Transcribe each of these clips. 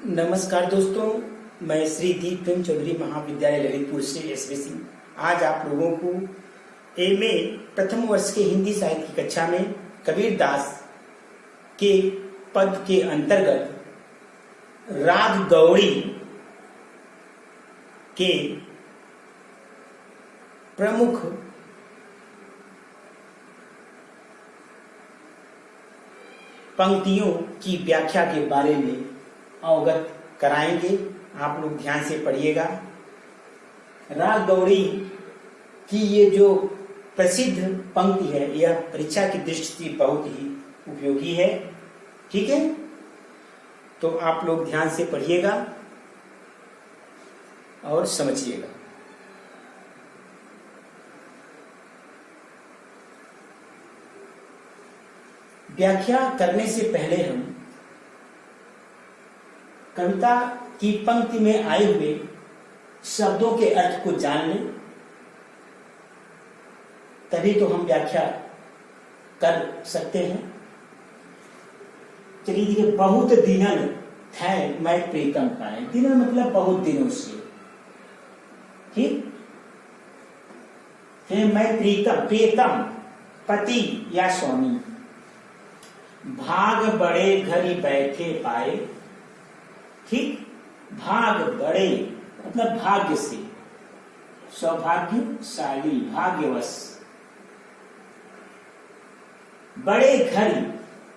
नमस्कार दोस्तों, मैं श्री दीप प्रेम चौधरी महाविद्यालय ललितपुर से एसबीसी आज आप लोगों को एमए प्रथम वर्ष के हिंदी साहित्य की कक्षा में कबीर दास के पद के अंतर्गत राग गौड़ी के प्रमुख पंक्तियों की व्याख्या के बारे में अवगत कराएंगे। आप लोग ध्यान से पढ़िएगा। राग गौड़ी की ये जो प्रसिद्ध पंक्ति है, यह परीक्षा की दृष्टि से बहुत ही उपयोगी है। ठीक है, तो आप लोग ध्यान से पढ़िएगा और समझिएगा। व्याख्या करने से पहले हम कविता की पंक्ति में आए हुए शब्दों के अर्थ को जान लें, तभी तो हम व्याख्या कर सकते हैं। चलिए देखिए, बहुत दिनन थे मैं प्रीतम पाए। दिनन मतलब बहुत दिनों से। ठीक है, मैं प्रीतम पति या स्वामी। भाग बड़े घरी बैठे पाए। ठीक, भाग बड़े मतलब भाग्य से, सौभाग्यशाली, भाग्यवश। बड़े घर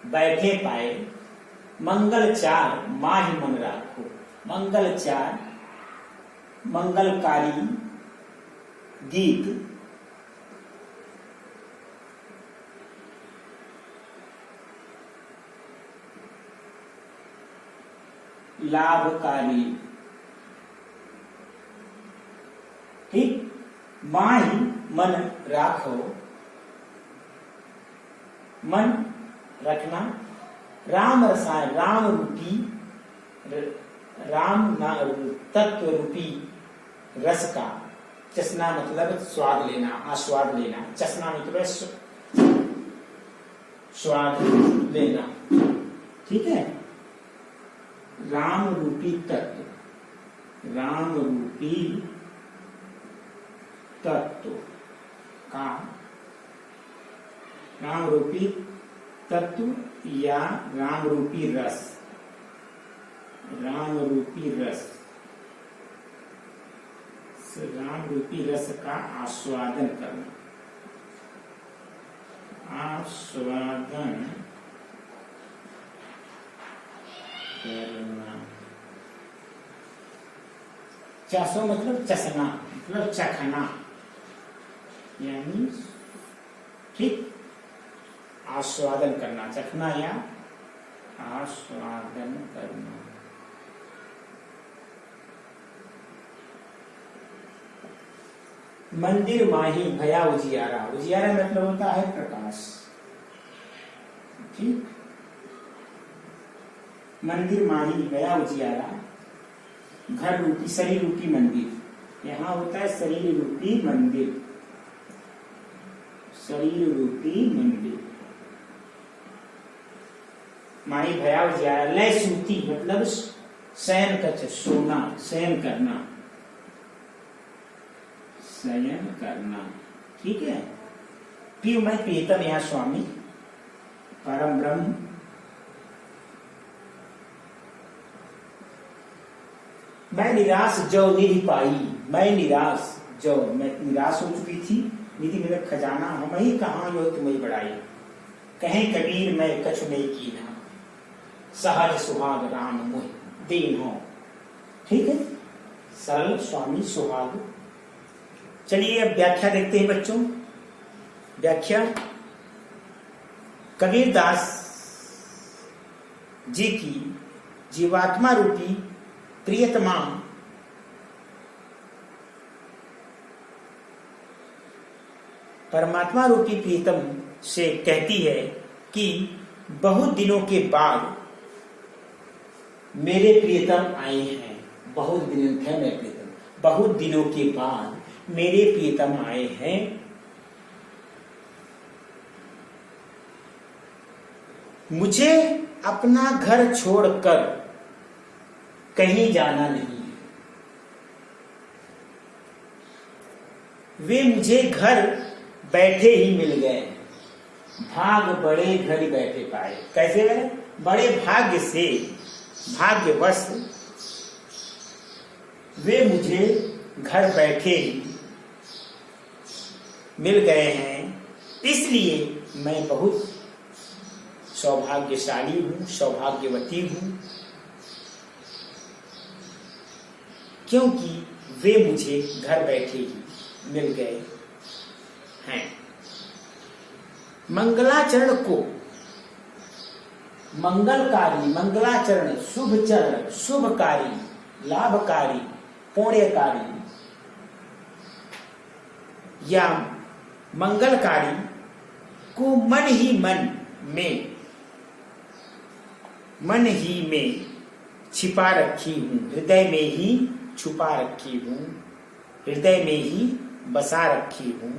बैठे पाए, मंगल चार माहि मन राखो। मंगल चार मंगलकारी गीत लाभकारी। ठीक, माही मन राखो, मन रखना। राम रसायन, राम रूपी, राम तत्व रूपी रस का चसना मतलब स्वाद लेना, आस्वाद लेना। चसना मतलब स्वाद लेना। ठीक है, राम रूपी तत्व, राम रूपी तत्व का, राम रूपी तत्व या राम रूपी रस, राम रूपी रस, राम रूपी रस का आस्वादन करना, आस्वादन करना। चसो मतलब चसना, मतलब चखना, यानी ठीक आस्वादन करना, चखना या आस्वादन करना। मंदिर माही भया उजियारा। उजियारा मतलब होता है प्रकाश। ठीक, मंदिर माही भया उजियारा। घर रूपी, शरीर रूपी मंदिर। यहां होता है शरीर रूपी मंदिर, शरीर रूपी मंदिर। माही भया उजियारा। लय सूती मतलब शयन कर, सोना, शयन करना, शयन करना। ठीक है, फिर मैं प्रीतम या स्वामी, परम ब्रह्म। मैं निराश जो निधि पाई। मैं निराश जो, मैं निराश हो चुकी थी। निधि मेरा खजाना हम ही कहाँ यो तुम्हें बढ़ाई। कहीं कबीर मैं कछु नहीं कीना, सहज सुहाग राम मोह दीन हो। ठीक है, सरल स्वामी सुहाग। चलिए अब व्याख्या देखते हैं बच्चों। व्याख्या, कबीर दास जी की जीवात्मा रूपी प्रियतमा परमात्मा रूपी प्रीतम से कहती है कि बहुत दिनों के बाद मेरे प्रियतम आए हैं। बहुत दिन थे मेरे प्रियतम, बहुत दिनों के बाद मेरे प्रियतम आए हैं। मुझे अपना घर छोड़कर कहीं जाना नहीं। वे मुझे घर बैठे ही मिल गए, भाग बड़े घर बैठे पाए। कैसे गए? बड़े भाग्य से, भाग्यवश वे मुझे घर बैठे ही मिल गए हैं, इसलिए मैं बहुत सौभाग्यशाली हूं, सौभाग्यवती हूं, क्योंकि वे मुझे घर बैठे ही मिल गए हैं। मंगलाचरण को मंगलकारी, मंगलाचरण शुभ चरण, शुभकारी, लाभकारी, पुण्यकारी या मंगलकारी को मन ही में छिपा रखी हूं, हृदय में ही छुपा रखी हूं, हृदय में ही बसा रखी हूं।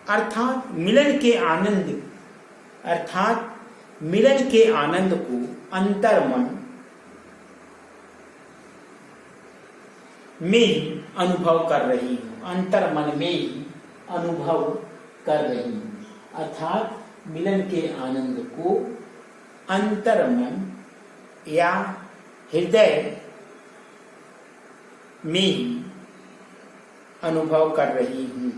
अर्थात मिलन के आनंद को अंतर्मन में ही अनुभव कर रही हूं, अंतर्मन में ही अनुभव कर रही हूं। अर्थात मिलन के आनंद को अंतर्मन या हृदय में ही अनुभव कर रही हूं।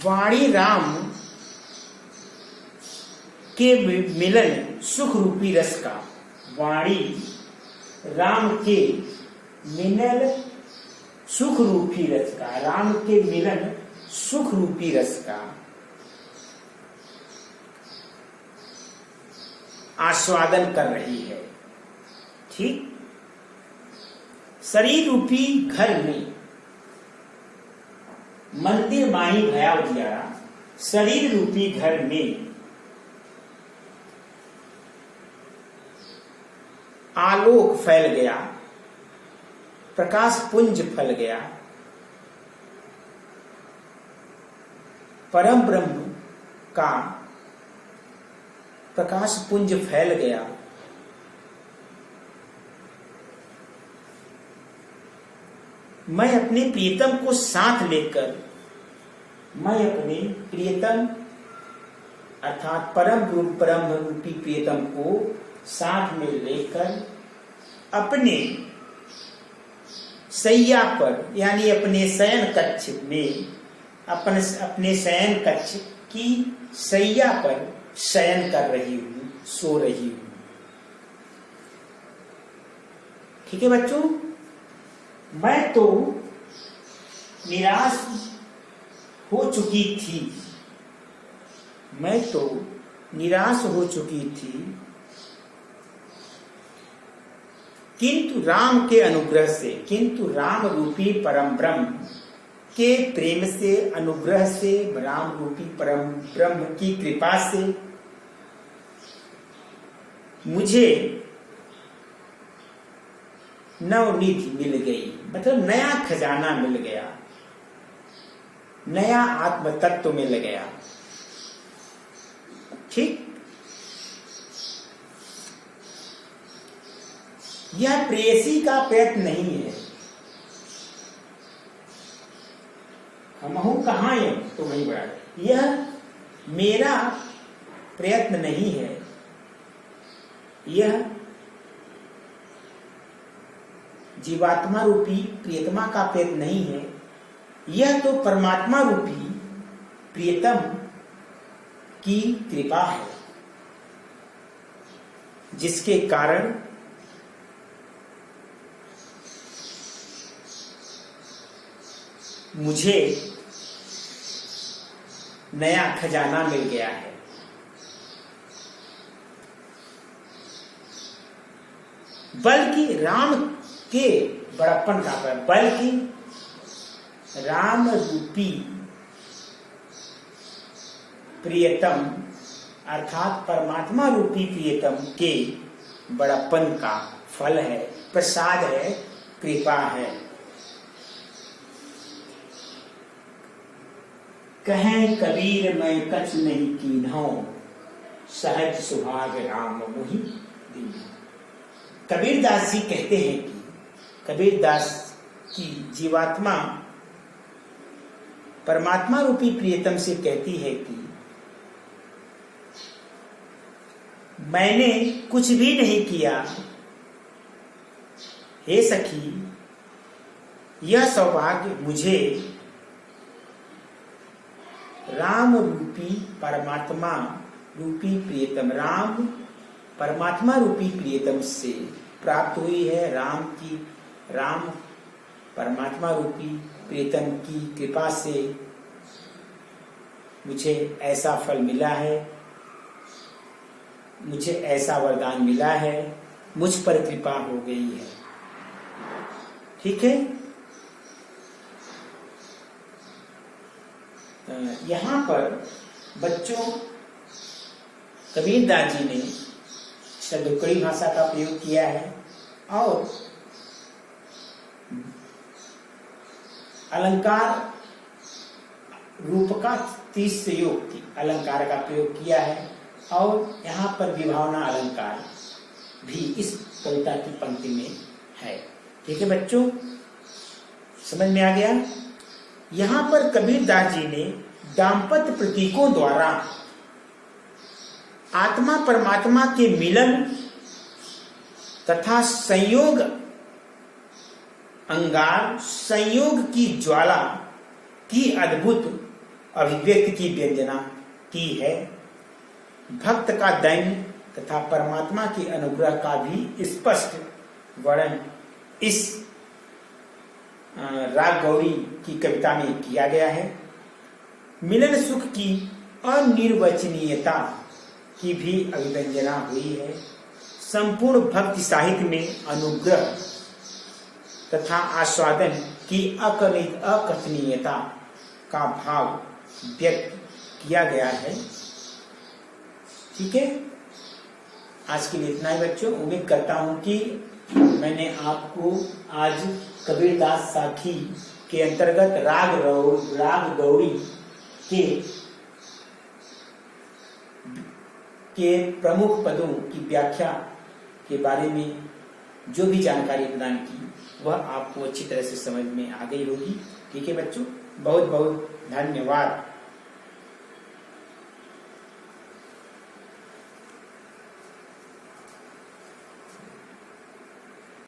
वाणी राम के मिलन सुख रूपी रस का, वाणी राम के मिलन सुख रूपी रस का, राम के मिलन सुख रूपी रस का आस्वादन कर रही है। ठीक, शरीर रूपी घर में मंदिर माही भया उजियारा, शरीर रूपी घर में आलोक फैल गया, प्रकाश पुंज फैल गया, परम ब्रह्म का प्रकाश पुंज फैल गया। मैं अपने प्रियतम को साथ लेकर, मैं अपने प्रियतम अर्थात परम रूपी प्रियतम को साथ में लेकर अपने सैया पर यानी अपने शयन कक्ष में, अपने शयन कक्ष की सैया पर शयन कर रही हूं, सो रही हूं। ठीक है बच्चों, मैं तो निराश हो चुकी थी, मैं तो निराश हो चुकी थी, किंतु राम के अनुग्रह से, किंतु राम रूपी परम ब्रह्म के प्रेम से, अनुग्रह से, राम रूपी परम ब्रह्म की कृपा से मुझे नवनिधि मिल गई, मतलब नया खजाना मिल गया, नया आत्म तत्व मिल गया। ठीक, यह प्रेयसी का प्रयत्न नहीं है, हमहू कहाँ है तो वही बड़ा, यह मेरा प्रयत्न नहीं है, यह जीवात्मा रूपी प्रियतमा का प्रयत्न नहीं है, यह तो परमात्मा रूपी प्रियतम की कृपा है, जिसके कारण मुझे नया खजाना मिल गया है। बल्कि राम के बड़प्पन का, बल्कि राम रूपी प्रियतम अर्थात परमात्मा रूपी प्रियतम के बड़प्पन का फल है, प्रसाद है, कृपा है। कहें कबीर मैं कछ नहीं कीन्हौ, सहज सुहाग राम मोहि दीन्हा। कबीरदास जी कहते हैं कि कबीरदास की जीवात्मा परमात्मा रूपी प्रियतम से कहती है कि मैंने कुछ भी नहीं किया, हे सखी, यह सौभाग्य मुझे राम रूपी परमात्मा रूपी प्रियतम, राम परमात्मा रूपी प्रियतम से प्राप्त हुई है। राम परमात्मा रूपी प्रियतम की कृपा से मुझे ऐसा फल मिला है, मुझे ऐसा वरदान मिला है, मुझ पर कृपा हो गई है। ठीक है, यहां पर बच्चों कबीरदास जी ने शब्दोकड़ी भाषा का प्रयोग किया है और अलंकार रूपका 30 योक्ति अलंकार का प्रयोग किया है और यहाँ पर विभावना अलंकार भी इस कविता की पंक्ति में है। ठीक है बच्चों, समझ में आ गया। यहाँ पर कबीरदास जी ने दाम्पत्य प्रतीकों द्वारा आत्मा परमात्मा के मिलन तथा संयोग अंगार, संयोग की ज्वाला की अद्भुत अभिव्यक्ति की व्यंजना की है। भक्त का दैन्य तथा परमात्मा के अनुग्रह का भी स्पष्ट वर्णन इस राग गौरी की कविता में किया गया है। मिलन सुख की अनिर्वचनीयता की भी अभिव्यंजना हुई है। संपूर्ण भक्ति साहित्य में अनुग्रह तथा आस्वादन की अकथनीयता का भाव व्यक्त किया गया है। ठीक है, आज के लिए इतना ही बच्चों। उम्मीद करता हूं कि मैंने आपको आज कबीरदास साखी के अंतर्गत राग गौरी के प्रमुख पदों की व्याख्या के बारे में जो भी जानकारी प्रदान की वह आपको अच्छी तरह से समझ में आ गई होगी। ठीक है बच्चों, बहुत बहुत धन्यवाद।